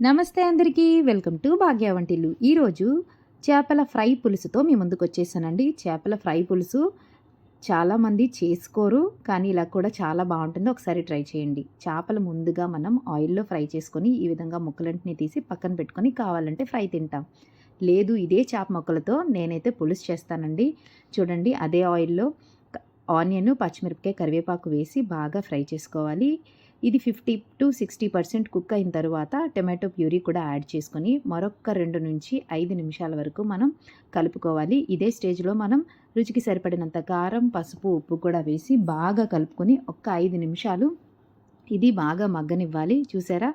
నమస్తే అందరికీ, welcome to భాగ్య వంటిల్లు. ఈరోజు చేపల ఫ్రై పులుసుతో మీ ముందుకు వచ్చేసానండి. చేపల ఫ్రై పులుసు చాలామంది చేసుకోరు, కానీ ఇలా కూడా చాలా బాగుంటుంది. ఒకసారి ట్రై చేయండి. చేపలు ముందుగా మనం ఆయిల్లో ఫ్రై చేసుకొని ఈ విధంగా ముక్కలన్నిటిని తీసి పక్కన పెట్టుకొని కావాలంటే ఫ్రై తింటాం. లేదు, ఇదే చేప ముక్కలతో నేనైతే పులుసు చేస్తానండి. చూడండి, అదే ఆయిల్లో ఆనియన్, పచ్చిమిరపకాయ, కరివేపాకు వేసి బాగా ఫ్రై చేసుకోవాలి. ఇది 50-60% కుక్ అయిన తర్వాత టొమాటో ప్యూరీ కూడా యాడ్ చేసుకొని మరొక 2 నుంచి 5 నిమిషాల వరకు మనం కలుపుకోవాలి. ఇదే స్టేజ్లో మనం రుచికి సరిపడినంత కారం, పసుపు, ఉప్పు కూడా వేసి బాగా కలుపుకొని ఒక 5 నిమిషాలు ఇది బాగా మగ్గనివ్వాలి. చూసారా,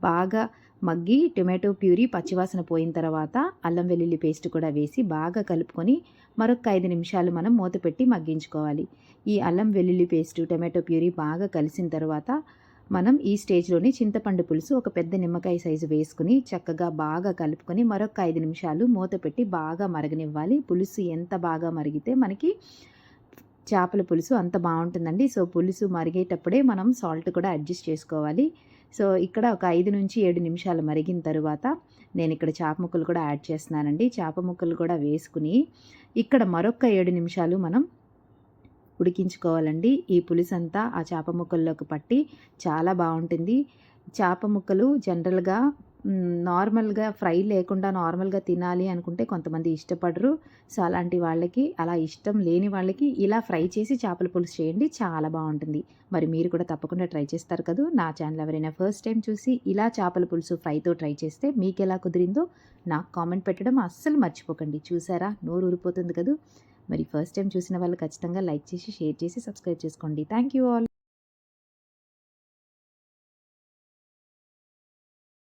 బాగా మగ్గి టొమాటో ప్యూరీ పచ్చివాసన పోయిన తర్వాత అల్లం వెల్లుల్లి పేస్ట్ కూడా వేసి బాగా కలుపుకొని మరొక 5 నిమిషాలు మనం మూత పెట్టి మగ్గించుకోవాలి. ఈ అల్లం వెల్లుల్లి పేస్ట్, టొమాటో ప్యూరీ బాగా కలిసిన తర్వాత మనం ఈ స్టేజ్లోని చింతపండు పులుసు ఒక పెద్ద నిమ్మకాయ సైజు వేసుకుని చక్కగా బాగా కలుపుకొని మరొక 5 నిమిషాలు మూత పెట్టి బాగా మరగనివ్వాలి. పులుసు ఎంత బాగా మరిగితే మనకి చేపల పులుసు అంత బాగుంటుందండి. సో పులుసు మరిగేటప్పుడే మనం సాల్ట్ కూడా అడ్జస్ట్ చేసుకోవాలి. సో ఇక్కడ ఒక 5 నుంచి 7 నిమిషాలు మరిగిన తర్వాత నేను ఇక్కడ చేప ముక్కలు కూడా యాడ్ చేస్తున్నానండి. చేప ముక్కలు కూడా వేసుకుని ఇక్కడ మరొక 7 నిమిషాలు మనం ఉడికించుకోవాలండి. ఈ పులుసంతా ఆ చేప ముక్కల్లోకి పట్టి చాలా బాగుంటుంది. చేప ముక్కలు జనరల్గా నార్మల్గా ఫ్రై లేకుండా నార్మల్గా తినాలి అనుకుంటే కొంతమంది ఇష్టపడరు. సో అలాంటి వాళ్ళకి, అలా ఇష్టం లేని వాళ్ళకి ఇలా ఫ్రై చేసి చేపల పులుసు చేయండి, చాలా బాగుంటుంది. మరి మీరు కూడా తప్పకుండా ట్రై చేస్తారు కదా. నా ఛానల్ ఎవరైనా ఫస్ట్ టైం చూసి ఇలా చేపల పులుసు ఫ్రైతో ట్రై చేస్తే మీకు ఎలా కుదిరిందో నాకు కామెంట్ పెట్టడం అస్సలు మర్చిపోకండి. చూసారా, నోరు ఊరిపోతుంది కదా. మరి ఫస్ట్ టైం చూసిన వాళ్ళు ఖచ్చితంగా లైక్ చేసి, షేర్ చేసి, సబ్స్క్రైబ్ చేసుకోండి. Thank you all.